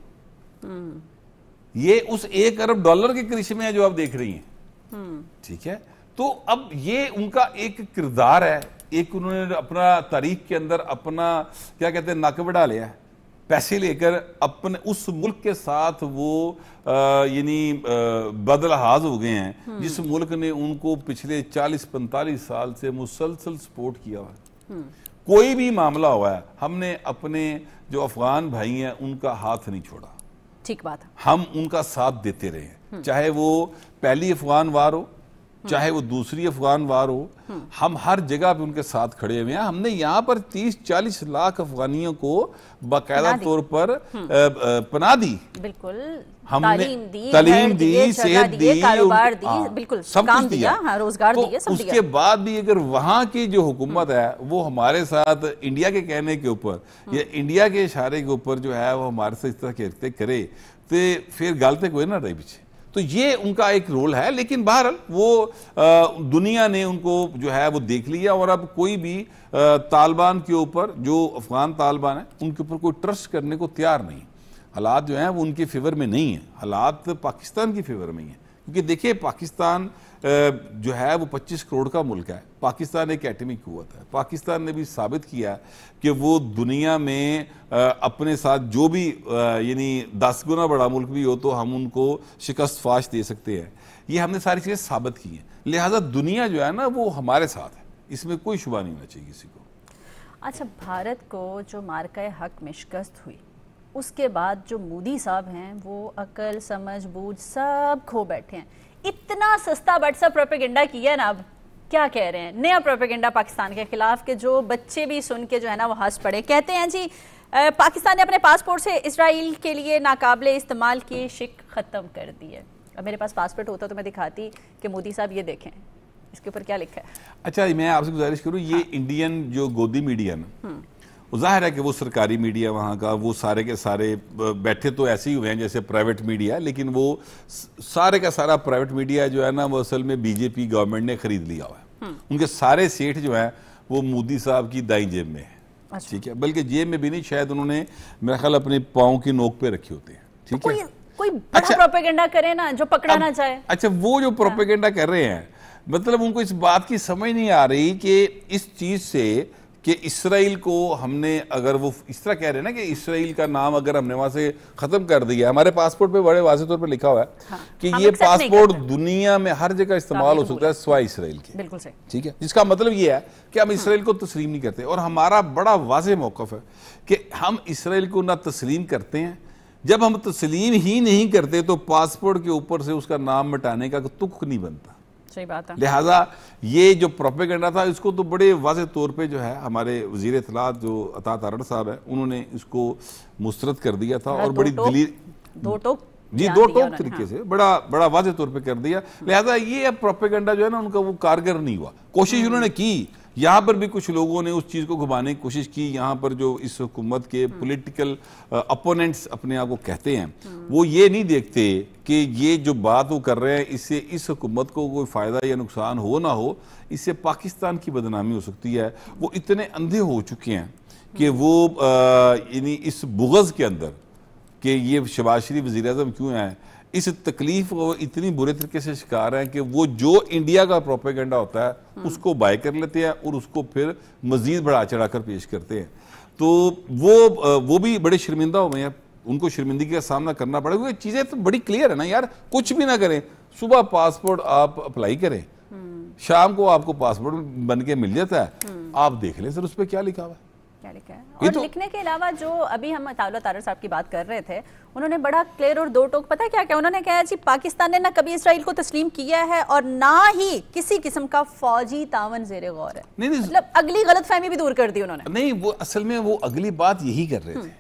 ये उस $1 अरब के करिश्मे हैं जो आप देख रही हैं। ठीक है, तो अब ये उनका एक किरदार है, एक उन्होंने अपना तारीख के अंदर अपना क्या कहते हैं नक बढ़ा लिया है, पैसे लेकर अपने उस मुल्क के साथ वो यानी बदलहाज हो गए हैं जिस मुल्क ने उनको पिछले 40-45 साल से मुसलसल सपोर्ट किया हुआ है। कोई भी मामला हुआ है हमने अपने जो अफगान भाई हैं उनका हाथ नहीं छोड़ा। ठीक बात है, हम उनका साथ देते रहे हैं, चाहे वो पहली अफगान वार हो चाहे वो दूसरी अफगान वार हो, हम हर जगह पे उनके साथ खड़े हुए हैं। हमने यहाँ पर 30-40 लाख अफगानियों को बाकायदा तौर पर पनाह दी, बिल्कुल हमने तालीम दी, सेहत दी, कारोबार दी, बिल्कुल सब काम कुछ दिया, रोजगार तो दिए, सब दिया। उसके बाद भी अगर वहां की जो हुकूमत है वो हमारे साथ इंडिया के कहने के ऊपर या इंडिया के इशारे के ऊपर जो है वो हमारे से इस तरह कहते करे तो फिर गलते कोई ना रहे पीछे। तो ये उनका एक रोल है, लेकिन बहरहाल वो दुनिया ने उनको जो है वो देख लिया और अब कोई भी तालिबान के ऊपर, जो अफगान तालिबान है उनके ऊपर कोई ट्रस्ट करने को तैयार नहीं। हालात जो हैं वो उनके फेवर में नहीं है, हालात पाकिस्तान की फेवर में ही है। क्योंकि देखिए पाकिस्तान जो है वो 25 करोड़ का मुल्क है, पाकिस्तान एक एटॉमिक कुव्वत है। पाकिस्तान ने भी साबित किया कि वो दुनिया में अपने साथ जो भी यानी 10 गुना बड़ा मुल्क भी हो तो हम उनको शिकस्त फाश दे सकते हैं। ये हमने सारी चीज़ें साबित की हैं, लिहाजा दुनिया जो है ना वो हमारे साथ है, इसमें कोई शुबा नहीं होना चाहिए किसी को। अच्छा, भारत को जो मार्का हक में शिकस्त हुई उसके बाद जो मोदी साहब हैं वो अकल समझ बूझ सब खो बैठे हैं। इतना सस्ता व्हाट्सएप प्रोपेगेंडा किया ना, अब क्या कह रहे हैं, नया प्रोपेगेंडा पाकिस्तान के खिलाफ के जो बच्चे भी सुन के जो है ना वो हंस पड़े। कहते हैं जी पाकिस्तान ने अपने पासपोर्ट से इसराइल के लिए नाकाबिले इस्तेमाल की शिक खत्म कर दी है। अब मेरे पास पासपोर्ट होता तो मैं दिखाती कि मोदी साहब ये देखें इसके ऊपर क्या लिखा है। अच्छा, मैं आपसे गुजारिश करूँ, ये इंडियन जो गोदी मीडिया ना, जाहिर है कि वो सरकारी मीडिया वहाँ का वो सारे के सारे बैठे तो ऐसे ही हुए हैं जैसे प्राइवेट मीडिया, लेकिन वो सारे का सारा प्राइवेट मीडिया जो है ना वो असल में बीजेपी गवर्नमेंट ने खरीद लिया हुआ है। उनके सारे सेठ जो है वो मोदी साहब की दाईं जेब में है। अच्छा। ठीक है, बल्कि जेब में भी नहीं, शायद उन्होंने मेरा ख्याल अपने पाँव की नोक पे रखे होते हैं। ठीक है, कोई बड़ा प्रोपेगेंडा करे ना जो पकड़ा ना जाए। अच्छा, वो जो प्रोपेगेंडा कर रहे हैं मतलब उनको इस बात की समझ नहीं आ रही कि इस चीज से कि इसराइल को हमने, अगर वो इस तरह कह रहे हैं ना कि इसराइल का नाम अगर हमने वहां से खत्म कर दिया, हमारे पासपोर्ट पे बड़े वाज़ेह तौर पे लिखा हुआ है कि ये पासपोर्ट दुनिया में हर जगह इस्तेमाल हो सकता है सिवाय इसराइल के। बिल्कुल सही। ठीक है, जिसका मतलब ये है कि हम इसराइल को तस्लीम नहीं करते और हमारा बड़ा वाज़ेह मौक़िफ़ है कि हम इसराइल को ना तस्लीम करते हैं। जब हम तस्लीम ही नहीं करते तो पासपोर्ट के ऊपर से उसका नाम मिटाने का तुक नहीं बनता। सही बात है। लिहाजा ये जो प्रोपेगेंडा था इसको तो बड़े वाज़ेह तौर पे जो है हमारे वज़ीर इत्तलात जो अता तारड़ साहब है उन्होंने इसको मुस्तरद कर दिया था और बड़ी दलील दो टोक तरीके से बड़ा वाज़ेह तौर पे कर दिया। लिहाजा ये प्रोपेगेंडा जो है ना उनका वो कारगर नहीं हुआ। कोशिश उन्होंने की, यहाँ पर भी कुछ लोगों ने उस चीज़ को घुमाने की कोशिश की। यहाँ पर जो इस हुकूमत के पॉलिटिकल अपोनेंट्स अपने आप को कहते हैं, वो ये नहीं देखते कि ये जो बात वो कर रहे हैं इससे इस हुकूमत को कोई फ़ायदा या नुकसान हो ना हो, इससे पाकिस्तान की बदनामी हो सकती है। वो इतने अंधे हो चुके हैं कि वो यानी इस बुग़ज़ के अंदर कि ये शहबाज शरीफ वज़ीर-ए-आज़म क्यों हैं, इस तकलीफ को इतनी बुरे तरीके से शिकार हैं कि वो जो इंडिया का प्रोपेगेंडा होता है उसको बाय कर लेते हैं और उसको फिर मजीद बढ़ा चढ़ा कर पेश करते हैं। तो वो भी बड़े शर्मिंदा हुए हैं, उनको शर्मिंदगी का सामना करना पड़ेगा। क्योंकि चीज़ें तो बड़ी क्लियर है ना यार, कुछ भी ना करें, सुबह पासपोर्ट आप अप्लाई करें, शाम को आपको पासपोर्ट बन के मिल जाता है, आप देख लें सर उस पर क्या लिखा हुआ है। क्या लिखा है। और तो लिखने के अलावा जो अभी हम अताउल्लाह तारड़ साहब की बात कर रहे थे, उन्होंने बड़ा क्लियर और दो टोक पता है क्या क्या उन्होंने कहा जी, पाकिस्तान ने ना कभी इसराइल को तस्लीम किया है और ना ही किसी किस्म का फौजी तावन ज़ेरे गौर है। मतलब अगली गलतफहमी भी दूर कर दी उन्होंने। नहीं, वो असल में वो अगली बात यही कर रहे थे।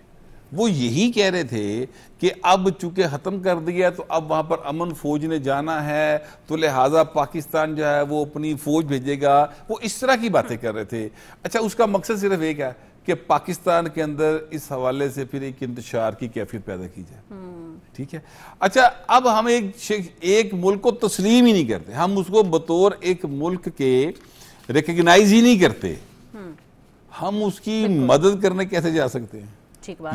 वो यही कह रहे थे कि अब चूंकि खत्म कर दिया तो अब वहां पर अमन फौज ने जाना है, तो लिहाजा पाकिस्तान जो है वो अपनी फौज भेजेगा। वो इस तरह की बातें कर रहे थे। अच्छा, उसका मकसद सिर्फ एक है कि पाकिस्तान के अंदर इस हवाले से फिर एक इंतशार की कैफियत पैदा की जाए। ठीक है। अच्छा, अब हम एक मुल्क को तस्लीम ही नहीं करते, हम उसको बतौर एक मुल्क के रिकग्नाइज ही नहीं करते, हम उसकी मदद करने कैसे जा सकते हैं,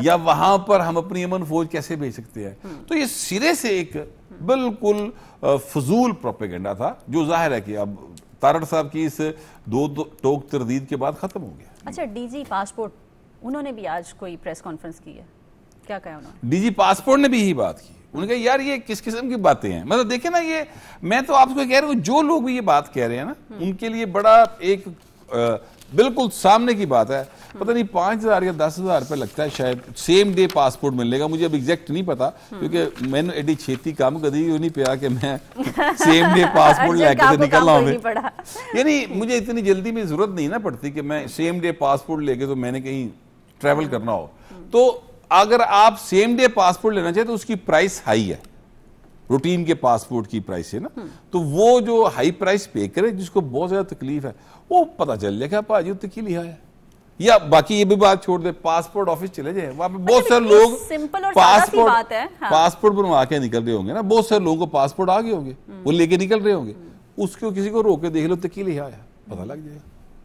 या वहां पर हम अपनी अमन फौज कैसे भेज सकते हैं। तो ये सिरे से एक बिल्कुल फजूल प्रोपेगेंडा था, जो जाहिर है कि अब तारड़ साहब की इस दो टोक तरदीद के बाद खत्म हो गया। अच्छा, डीजी पासपोर्ट उन्होंने भी आज कोई प्रेस कॉन्फ्रेंस की है, क्या कहा उन्होंने? डीजी पासपोर्ट ने भी यही बात की। उन्होंने कहा यार ये किस किस्म की बातें हैं, मतलब देखे ना, ये मैं तो आपको कह रहा हूँ जो लोग भी ये बात कह रहे हैं ना, उनके लिए बड़ा एक बिल्कुल सामने की बात है। पता नहीं 5,000 या 10,000 रुपये लगता है शायद सेम डे पासपोर्ट मिलेगा, मुझे अब एग्जैक्ट नहीं पता, क्योंकि मैंने एडी छेती काम कभी नहीं पिया कि मैं सेम डे पासपोर्ट लेके निकल रहा हूँ। यानी मुझे इतनी जल्दी में जरूरत नहीं ना पड़ती कि मैं सेम डे पासपोर्ट लेके तो मैंने कहीं ट्रैवल करना हो। तो अगर आप सेम डे पासपोर्ट लेना चाहे तो उसकी प्राइस हाई है, रूटीन के पासपोर्ट की प्राइस है ना, तो वो जो हाई प्राइस पे करे जिसको बहुत ज्यादा तकलीफ है, वो पता चल जाएगा भाजी उत्ते की लिया है। या बाकी ये भी बात छोड़ दे, पासपोर्ट ऑफिस चले जाए, वहां पे बहुत सारे लोग पासपोर्ट बनवा के निकल रहे होंगे ना, बहुत सारे लोगों को पासपोर्ट आ गए होंगे, वो लेके निकल रहे होंगे, उसको किसी को रोक के देख लो की लिया है, पता लग जाएगा।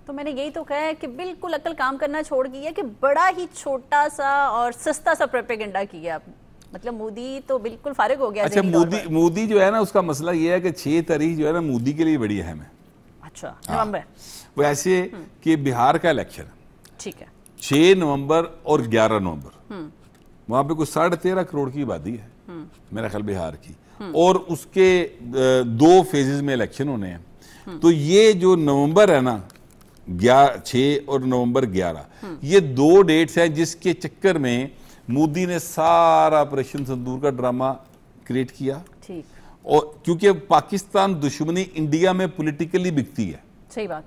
तो मैंने यही तो कहा है कि बिल्कुल अकल काम करना छोड़ गई है कि बड़ा ही छोटा सा और सस्ता सा प्रोपेगेंडा किया आपने। मतलब मोदी तो बिल्कुल फारिग हो गया। अच्छा, मोदी जो है ना, उसका मसला ये है कि 6 तारीख जो है ना मोदी के लिए बड़ी अहम है। अच्छा, नवंबर। वो ऐसे कि बिहार का इलेक्शन, ठीक है, 6 नवंबर और 11 नवंबर, वहां पे कुछ 13.5 करोड़ की आबादी है मेरा ख्याल बिहार की, और उसके 2 फेजेस में इलेक्शन होने हैं। तो ये जो नवंबर है ना, 6 और नवंबर 11, ये 2 डेट्स हैं जिसके चक्कर में मोदी ने सारा ऑपरेशन सिंदूर का ड्रामा क्रिएट किया। ठीक। और क्योंकि पाकिस्तान दुश्मनी इंडिया में पॉलिटिकली बिकती है। सही बात।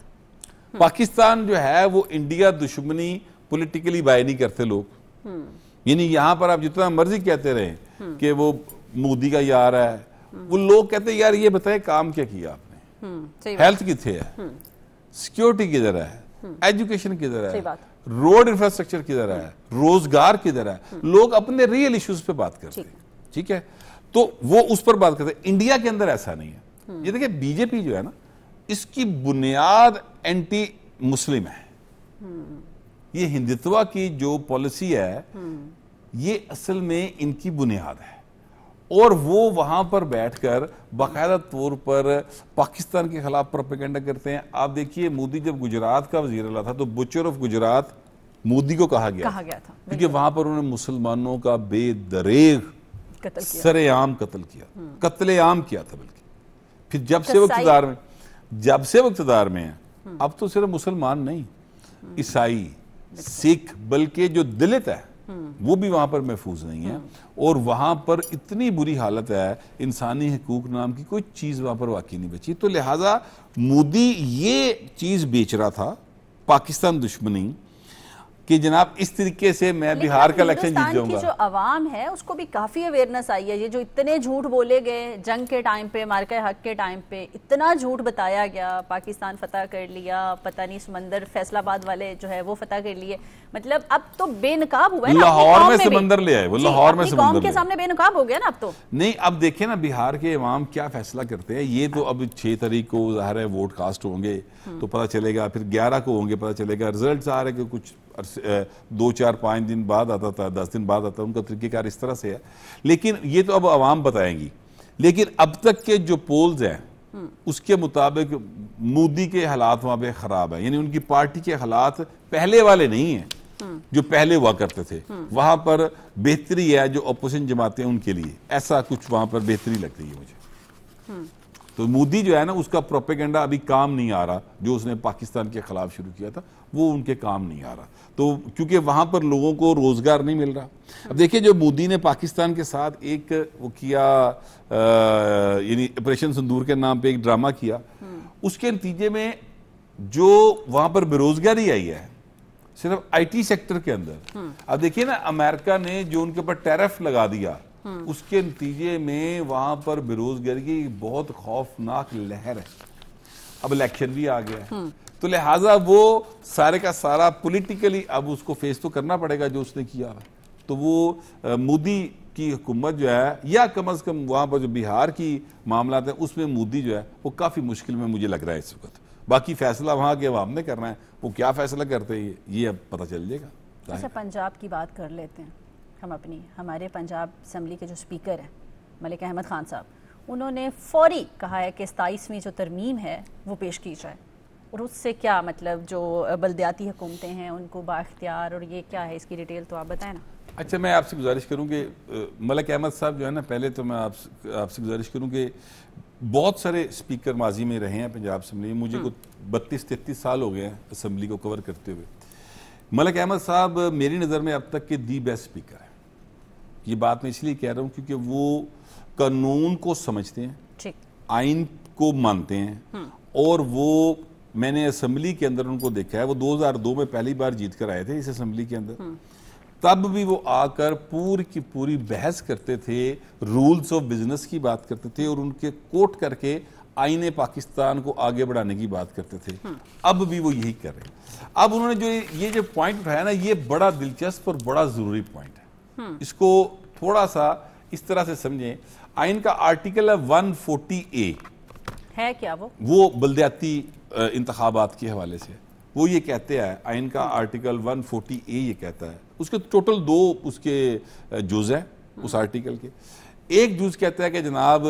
पाकिस्तान जो है वो इंडिया दुश्मनी पॉलिटिकली बाय नहीं करते लोग। यानी यहां पर आप जितना मर्जी कहते रहे कि वो मोदी का यार है, वो लोग कहते हैं यार ये बताए काम क्या किया आपने, हेल्थ किथे है, सिक्योरिटी किधर है, एजुकेशन किधर है, रोड इंफ्रास्ट्रक्चर किधर है, रोजगार किधर है। लोग अपने रियल इश्यूज पे बात करते हैं। ठीक है, तो वो उस पर बात करते हैं। इंडिया के अंदर ऐसा नहीं है। ये देखिए, बीजेपी जो है ना, इसकी बुनियाद एंटी मुस्लिम है। ये हिंदुत्व की जो पॉलिसी है, ये असल में इनकी बुनियाद है, और वो वहां पर बैठकर बाकायदा तौर पर पाकिस्तान के खिलाफ प्रोपेगेंडा करते हैं। आप देखिए, मोदी जब गुजरात का वजीर आला था तो बुचर ऑफ गुजरात मोदी को कहा गया था, क्योंकि वहां पर उन्होंने मुसलमानों का बेदरेग सरेआम कत्ल किया, कत्लेआम किया था। बल्कि फिर जब से वो इक़्तिदार में है, अब तो सिर्फ मुसलमान नहीं, ईसाई, सिख, बल्कि जो दलित है वो भी वहां पर महफूज नहीं है। और वहां पर इतनी बुरी हालत है, इंसानी हकूक नाम की कोई चीज वहां पर वाकई नहीं बची। तो लिहाजा मोदी ये चीज बेच रहा था, पाकिस्तान दुश्मनी, कि जनाब इस तरीके से मैं बिहार का इलेक्शन जीत जाऊंगा। जो अवाम है उसको भी काफी अवेयरनेस आई है। ये जो इतने झूठ बोले गए जंग के टाइम पे, मार्के हक के टाइम पे इतना झूठ बताया गया, पाकिस्तान फतह कर लिया, पता नहीं समंदर फैसलाबाद वाले जो है वो फतह कर लिए, मतलब अब तो बेनकाब हुआ है ना, लाहौर में समंदर ले आए, वो लाहौर में समंदर के सामने बेनकाब हो गया ना अब तो। नहीं, अब देखे ना बिहार के इमाम क्या फैसला करते हैं। ये तो अब 6 तारीख को ज़ाहिर है वोट कास्ट होंगे तो पता चलेगा, फिर 11 को होंगे पता चलेगा। रिजल्ट आ रहे कि कुछ 2, 4, 5 दिन बाद आता था, 10 दिन बाद आता था, उनका तरीकेकार इस तरह से है। लेकिन ये तो अब अवाम बताएंगी। लेकिन अब तक के जो पोल्स हैं उसके मुताबिक मोदी के हालात वहां पे खराब है, यानी उनकी पार्टी के हालात पहले वाले नहीं है जो पहले हुआ करते थे। वहां पर बेहतरी है जो अपोजिशन जमातें उनके लिए, ऐसा कुछ वहां पर बेहतरी लग रही है मुझे। तो मोदी जो है ना, उसका प्रोपेगेंडा अभी काम नहीं आ रहा, जो उसने पाकिस्तान के खिलाफ शुरू किया था वो उनके काम नहीं आ रहा। तो क्योंकि वहां पर लोगों को रोजगार नहीं मिल रहा। अब देखिए, जो मोदी ने पाकिस्तान के साथ एक वो किया, यानी ऑपरेशन सिंदूर के नाम पे एक ड्रामा किया, उसके नतीजे में जो वहां पर बेरोजगारी आई है सिर्फ आईटी सेक्टर के अंदर। अब देखिए ना, अमेरिका ने जो उनके ऊपर टैरिफ लगा दिया, उसके नतीजे में वहां पर बेरोजगारी की बहुत खौफनाक लहर है। अब इलेक्शन भी आ गया है, तो लिहाजा वो सारे का सारा पॉलिटिकली अब उसको फेस तो करना पड़ेगा जो उसने किया है। तो वो मोदी की हुकूमत जो है, या कम से कम वहां पर जो बिहार की मामला है उसमें मोदी जो है वो काफी मुश्किल में मुझे लग रहा है इस वक्त। बाकी फैसला वहां के अवाम ने करना है, वो क्या फैसला करते हैं ये अब पता चल जाएगा। अच्छा, पंजाब की बात कर लेते हैं हम अपनी। हमारे पंजाब असम्बली के जो स्पीकर हैं मलिक अहमद खान साहब, उन्होंने फौरी कहा है कि 27वीं जो तरमीम है वो पेश की जाए, और उससे क्या मतलब जो बलदियाती हुकूमतें हैं उनको बाख्तियार, और ये क्या है, इसकी डिटेल तो आप बताएं ना। अच्छा, मैं आपसे गुजारिश करूं कि मलिक अहमद साहब जो है ना, पहले तो मैं आपसे गुजारिश करूं कि बहुत सारे स्पीकर माजी में रहे हैं पंजाब असम्बली में। मुझे कुछ 32-33 साल हो गए हैं असम्बली को कवर करते हुए। मलिक अहमद साहब मेरी नज़र में अब तक के दी बेस्ट स्पीकर है। ये बात मैं इसलिए कह रहा हूँ क्योंकि वो कानून को समझते हैं, आइन को मानते हैं, और वो मैंने असम्बली के अंदर उनको देखा है। वो 2002 में पहली बार जीत कर आए थे इस असम्बली के अंदर, तब भी वो आकर पूरी की पूरी बहस करते थे, रूल्स ऑफ बिजनेस की बात करते थे, और उनके कोट करके आईने पाकिस्तान को आगे बढ़ाने की बात करते थे। अब भी वो यही कर रहे हैं। अब उन्होंने जो ये जो पॉइंट उठाया ना, ये बड़ा दिलचस्प और बड़ा जरूरी पॉइंट है। इसको थोड़ा सा इस तरह से समझें। आइन का आर्टिकल है 140A है क्या? वो बलदियाती इंतखाबात के हवाले से वो ये कहते हैं, आइन का आर्टिकल 140A ये कहता है। उसके टोटल 2 उसके जुज हैं उस आर्टिकल के। एक जुज कहता है कि जनाब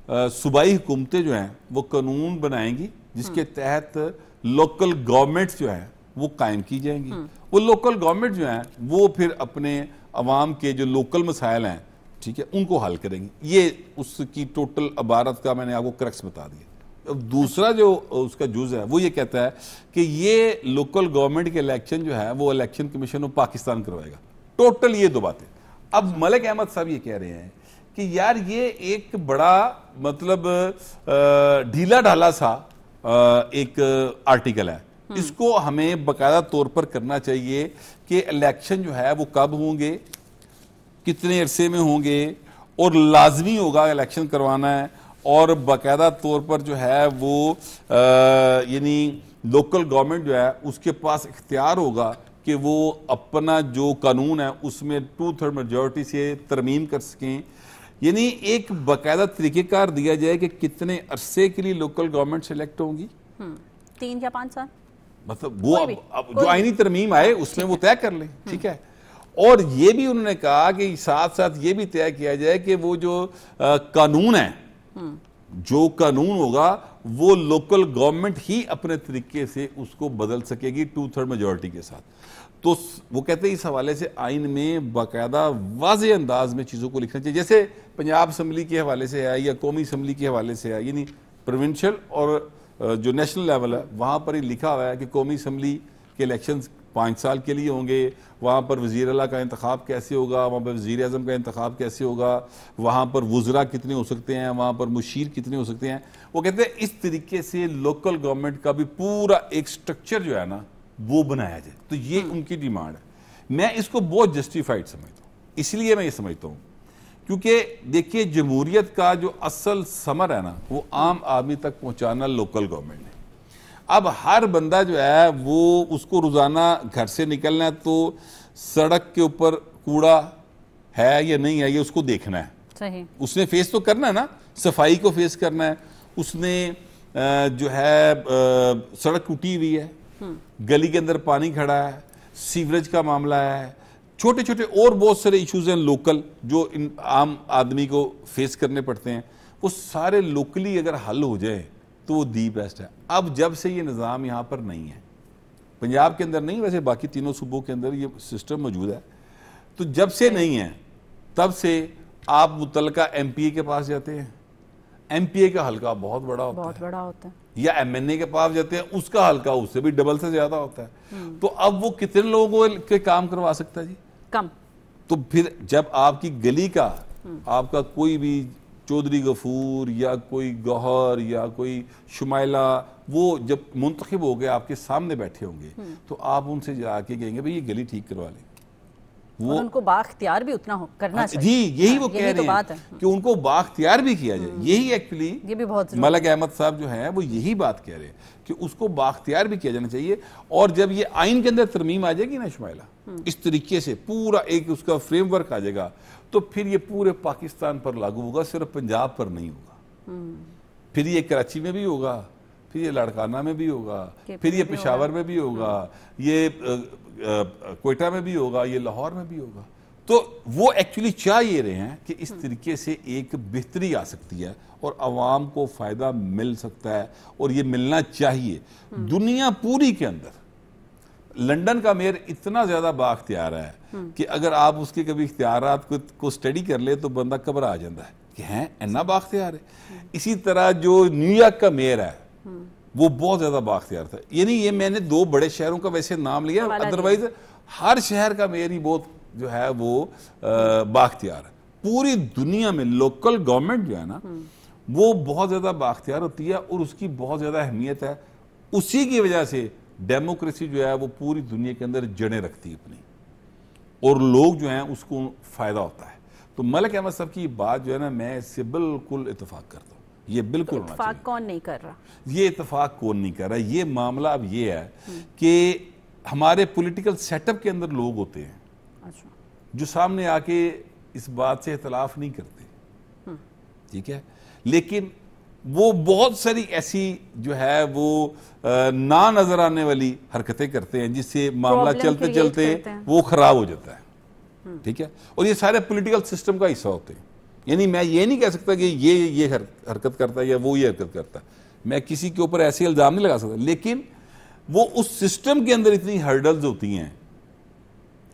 सूबाई हुकूमतें जो हैं वो कानून बनाएंगी जिसके तहत लोकल गवर्नमेंट्स जो हैं वो कायम की जाएंगी। वो लोकल गवर्नमेंट जो हैं वो फिर अपने अवाम के जो लोकल मसाइल हैं, ठीक है, उनको हल करेंगी। ये उसकी टोटल इबारत का मैंने आपको क्रक्स बता दिया। अब दूसरा जो उसका जुज है वो ये कहता है कि ये लोकल गवर्नमेंट के इलेक्शन जो है वो इलेक्शन कमीशन ऑफ पाकिस्तान करवाएगा। टोटल ये 2 बातें। अब मलिक अहमद साहब ये कह रहे हैं कि यार ये एक बड़ा मतलब ढीला ढाला सा एक आर्टिकल है, इसको हमें बाकायदा तौर पर करना चाहिए कि इलेक्शन जो है वो कब होंगे, कितने अरसे में होंगे, और लाजमी होगा इलेक्शन करवाना है, और बाकायदा तौर पर जो है वो यानी लोकल गवर्नमेंट जो है उसके पास इख्तियार होगा कि वो अपना जो कानून है उसमें 2/3 मेजॉरिटी से तरमीम कर सकें। यानी एक बाकायदा तरीकेकार दिया जाए कि कितने अरसे के लिए लोकल गवर्नमेंट सेलेक्ट होंगी, 3 या 5 साल, मतलब वो अब जो आईनी तरमीम आए उसमें वो तय कर लें, ठीक है। और ये भी उन्होंने कहा कि साथ साथ ये भी तय किया जाए कि वो जो कानून है, जो कानून होगा वो लोकल गवर्नमेंट ही अपने तरीके से उसको बदल सकेगी 2/3 मेजॉरिटी के साथ। तो वो कहते हैं इस हवाले से आइन में बाकायदा वाज़ेह अंदाज में चीज़ों को लिखना चाहिए, जैसे पंजाब असम्बली के हवाले से है या कौमी असम्बली के हवाले से है। यानी प्रोविंशियल और जो नेशनल लेवल है वहाँ पर ही लिखा हुआ है कि कौमी असम्बली के इलेक्शन 5 साल के लिए होंगे, वहाँ पर वज़ीर आला का इंतखाब कैसे होगा, वहाँ पर वज़ीर आज़म का इंतखाब कैसे होगा, वहाँ पर वुज़रा कितने हो सकते हैं, वहाँ पर मुशीर कितने हो सकते हैं। वो कहते हैं इस तरीके से लोकल गवर्नमेंट का भी पूरा एक स्ट्रक्चर जो है ना वो बनाया जाए। तो ये उनकी डिमांड है। मैं इसको बहुत जस्टिफाइड समझता हूँ, इसलिए मैं ये समझता हूँ क्योंकि देखिए जमहूरियत का जो असल समर है ना वो आम आदमी तक पहुँचाना लोकल गवर्नमेंट ने। अब हर बंदा जो है वो उसको रोजाना घर से निकलना है तो सड़क के ऊपर कूड़ा है या नहीं है ये उसको देखना है, सही। उसने फेस तो करना है ना, सफाई को फेस करना है। उसने जो है सड़क टूटी हुई है, गली के अंदर पानी खड़ा है, सीवरेज का मामला है, छोटे छोटे और बहुत सारे इश्यूज हैं लोकल जो इन आम आदमी को फेस करने पड़ते हैं। वो सारे लोकली अगर हल हो जाए तो वो दी बेस्ट है। अब जब से ये निज़ाम यहाँ पर नहीं है, पंजाब के अंदर नहीं, वैसे बाकी तीनों सूबों के अंदर ये सिस्टम मौजूद है, तो जब से नहीं है तब से आप मुतलका MPA के पास जाते हैं, MPA का हल्का बहुत बड़ा होता है, या MNA के पास जाते हैं उसका हल्का उससे भी डबल से ज्यादा होता है। तो अब वो कितने लोगों के काम करवा सकता है जी? कम। तो फिर जब आपकी गली का आपका कोई भी चौधरी गफूर या कोई गौहर या कोई शुमाइला, वो जब मुंतखब हो गए आपके सामने बैठे होंगे तो आप उनसे जाके कहेंगे भाई ये गली ठीक करवा लें। वो उनको बाख्तियार भी उतना करना चाहिए। जी, यही वो कह रहे हैं कि उनको बाख्तियार भी किया जाए। यही एक्चुअली ये भी बहुत मलक अहमद साहब जो हैं वो यही बात कह रहे हैं कि उसको बाख्तियार भी किया जाना चाहिए। और जब ये आइन के अंदर तरमीम आ जाएगी ना शुमाइला, इस तरीके से पूरा एक उसका फ्रेमवर्क आ जाएगा, तो फिर ये पूरे पाकिस्तान पर लागू होगा, सिर्फ पंजाब पर नहीं होगा। फिर ये कराची में भी होगा, फिर ये लाड़काना में भी होगा, फिर ये पेशावर में भी होगा, ये कोयटा में भी होगा, ये लाहौर में भी होगा। तो वो एक्चुअली चाह ये रहे हैं कि इस तरीके से एक बेहतरी आ सकती है और आवाम को फायदा मिल सकता है, और ये मिलना चाहिए। दुनिया पूरी के अंदर लंदन का मेयर इतना ज्यादा बाख्तियार है कि अगर आप उसके कभी इख्तियारात को स्टडी कर ले तो बंदा घबरा जाता है कि हैं इतना बाख्तियार है। इसी तरह जो न्यूयॉर्क का मेयर है वो बहुत ज्यादा बाख्तियार था। यानी ये मैंने 2 बड़े शहरों का वैसे नाम लिया, अदरवाइज हर शहर का मेयर ही बहुत जो है वो बाख्तियार है। पूरी दुनिया में लोकल गवर्नमेंट जो है ना वो बहुत ज्यादा बाख्तियार होती है और उसकी बहुत ज्यादा अहमियत है। उसी की वजह से डेमोक्रेसी जो है वो पूरी दुनिया के अंदर जड़ें रखती है अपनी, और लोग जो हैं उसको फायदा होता है। तो मलिक अहमद साहब की बात जो है ना, मैं इससे बिल्कुल इत्तेफाक करता हूँ। ये बिल्कुल होना चाहिए। कौन नहीं कर रहा? ये इत्तेफाक कौन नहीं कर रहा? ये मामला अब ये है कि हमारे पॉलिटिकल सेटअप के अंदर लोग होते हैं जो सामने आके इस बात से इख्तिलाफ नहीं करते, ठीक है, लेकिन वो बहुत सारी ऐसी जो है वो ना नजर आने वाली हरकतें करते हैं जिससे मामला चलते चलते वो खराब हो जाता है, ठीक है। और ये सारे पॉलिटिकल सिस्टम का हिस्सा होते हैं। यानी मैं ये नहीं कह सकता कि ये हरकत करता है या वो ये हरकत करता है, मैं किसी के ऊपर ऐसे इल्जाम नहीं लगा सकता, लेकिन वो उस सिस्टम के अंदर इतनी हर्डल्स होती हैं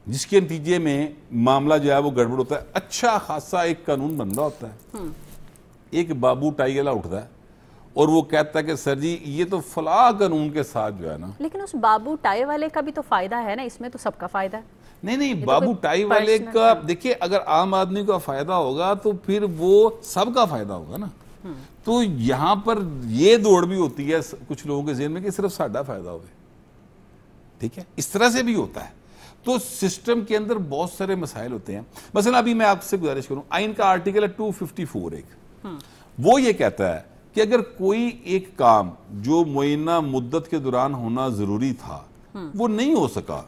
जिसके नतीजे में मामला जो है वो गड़बड़ होता है। अच्छा खासा एक कानून बन रहा होता है, एक बाबू टाई वाला उठता है और वो कहता है कि सर जी ये तो फलाह कानून के साथ जो है ना, लेकिन उस बाबू टाई वाले का भी तो फायदा है ना, इसमें तो सबका फायदा है। नहीं, बाबू टाई वाले का देखिए, अगर आम आदमी का फायदा होगा तो फिर वो सबका फायदा होगा ना। तो यहां पर ये दौड़ भी होती है कुछ लोगों के ज़हन में कि सिर्फ साडा फायदा हो, ठीक है, इस तरह से भी होता है। तो सिस्टम के अंदर बहुत सारे मसाइल होते हैं। मसलन अभी मैं आपसे गुजारिश करूं, आइन का आर्टिकल है 254 एक, वो ये कहता है कि अगर कोई एक काम जो मुय्यना मुद्दत के दौरान होना जरूरी था वो नहीं हो सका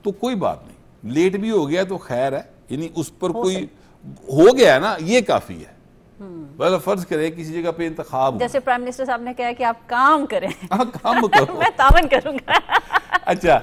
तो कोई बात नहीं, लेट भी हो गया तो खैर है, यानी उस पर कोई हो गया है ना, ये काफी है। मतलब फर्ज करें किसी जगह पे इंतखाब, जैसे प्राइम मिनिस्टर साहब ने कहा कि आप काम करें, काम करो मैं तावन करूंगा। अच्छा,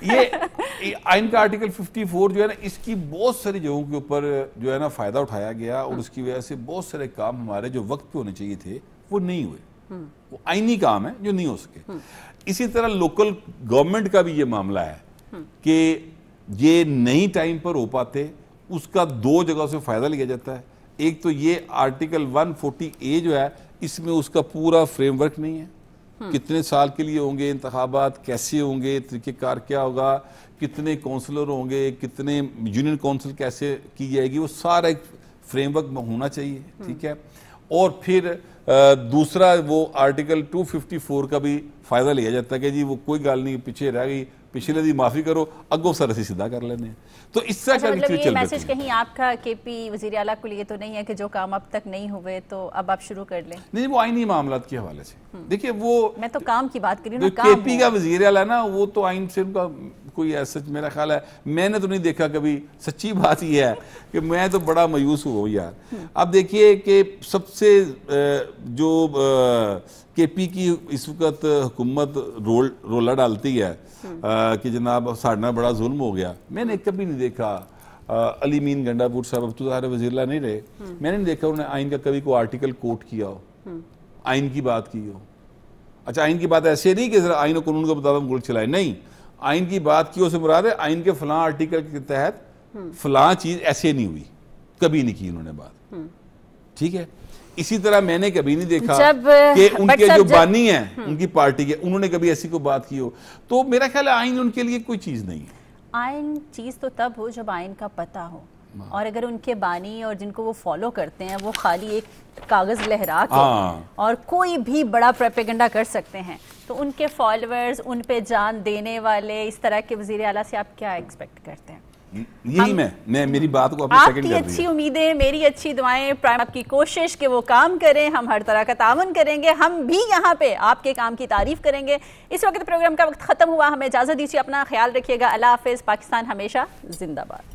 ये आइन का आर्टिकल 54 जो है ना, इसकी बहुत सारी जगहों के ऊपर जो है ना फायदा उठाया गया और उसकी वजह से बहुत सारे काम हमारे जो वक्त पे होने चाहिए थे वो नहीं हुए। वो आईनी काम है जो नहीं हो सके। इसी तरह लोकल गवर्नमेंट का भी ये मामला है कि ये नहीं टाइम पर हो पाते, उसका 2 जगह से फायदा लिया जाता है। एक तो ये आर्टिकल 140A जो है, इसमें उसका पूरा फ्रेमवर्क नहीं है, कितने साल के लिए होंगे इंतखाबात, कैसे होंगे, तरीकेकार क्या होगा, कितने काउंसलर होंगे, कितने यूनियन काउंसिल कैसे की जाएगी, वो सारा एक फ्रेमवर्क होना चाहिए, ठीक है। और फिर दूसरा वो आर्टिकल 254 का भी फायदा लिया जाता है कि जी वो कोई गल नहीं पीछे रह गई, पिछले दी माफी करो, अगो सर असी सीधा कर लेने। तो इससे मतलब ये मैसेज कहीं आपका केपी वजीर आला को लिए तो नहीं है कि जो काम अब तक नहीं हुए तो अब आप शुरू कर लें? नहीं, वो आईनी मामलात के हवाले से देखिए, वो मैं तो काम की बात करी ना, केपी का वजीर आला ना, वो तो आइन से उनका कोई ऐसा, मेरा ख्याल है मैंने तो नहीं देखा कभी। सच्ची बात यह है कि मैं तो बड़ा मायूस हुआ यार। अब देखिए कि सबसे जो केपी की इस वक्त हुकूमत रोला डालती है कि जनाब साढ़े बड़ा जुल्म हो गया, मैंने कभी नहीं देखा। अली मीन गंडापुर साहब अब तो सारे वजीरला नहीं रहे, मैंने नहीं देखा उन्होंने आइन का कभी कोई आर्टिकल कोट किया हो, आइन की बात की हो। अच्छा, आइन की बात ऐसे नहीं कि आइन और कानून के मुताबिक मुल्क चलाए, नहीं, आइन की बात की उसे मुराद है आइन के फलां आर्टिकल के तहत फलां चीज ऐसे नहीं हुई, कभी नहीं की उन्होंने बात, ठीक है। इसी तरह मैंने कभी नहीं देखा कि उनके जो बानी हैं उनकी पार्टी के, उन्होंने कभी ऐसी कोई बात की हो। तो मेरा ख्याल है आइन उनके लिए कोई चीज नहीं है। आइन चीज तो तब हो जब आइन का पता हो। और अगर उनके बानी और जिनको वो फॉलो करते हैं वो खाली एक कागज लहरा के और कोई भी बड़ा प्रोपेगेंडा कर सकते हैं, तो उनके फॉलोअर्स, उन पे जान देने वाले इस तरह के वजीर आला से आप क्या एक्सपेक्ट करते हैं? यही मैं मेरी बात को आपने सेकंड कर दिया। आपकी अच्छी उम्मीदें, मेरी अच्छी दुआएं, प्राइम आपकी कोशिश कि वो काम करें, हम हर तरह का तावन करेंगे, हम भी यहाँ पे आपके काम की तारीफ करेंगे। इस वक्त प्रोग्राम का वक्त खत्म हुआ, हमें इजाजत दीजिए, अपना ख्याल रखिएगा, अल्लाह हाफिज, पाकिस्तान हमेशा जिंदाबाद।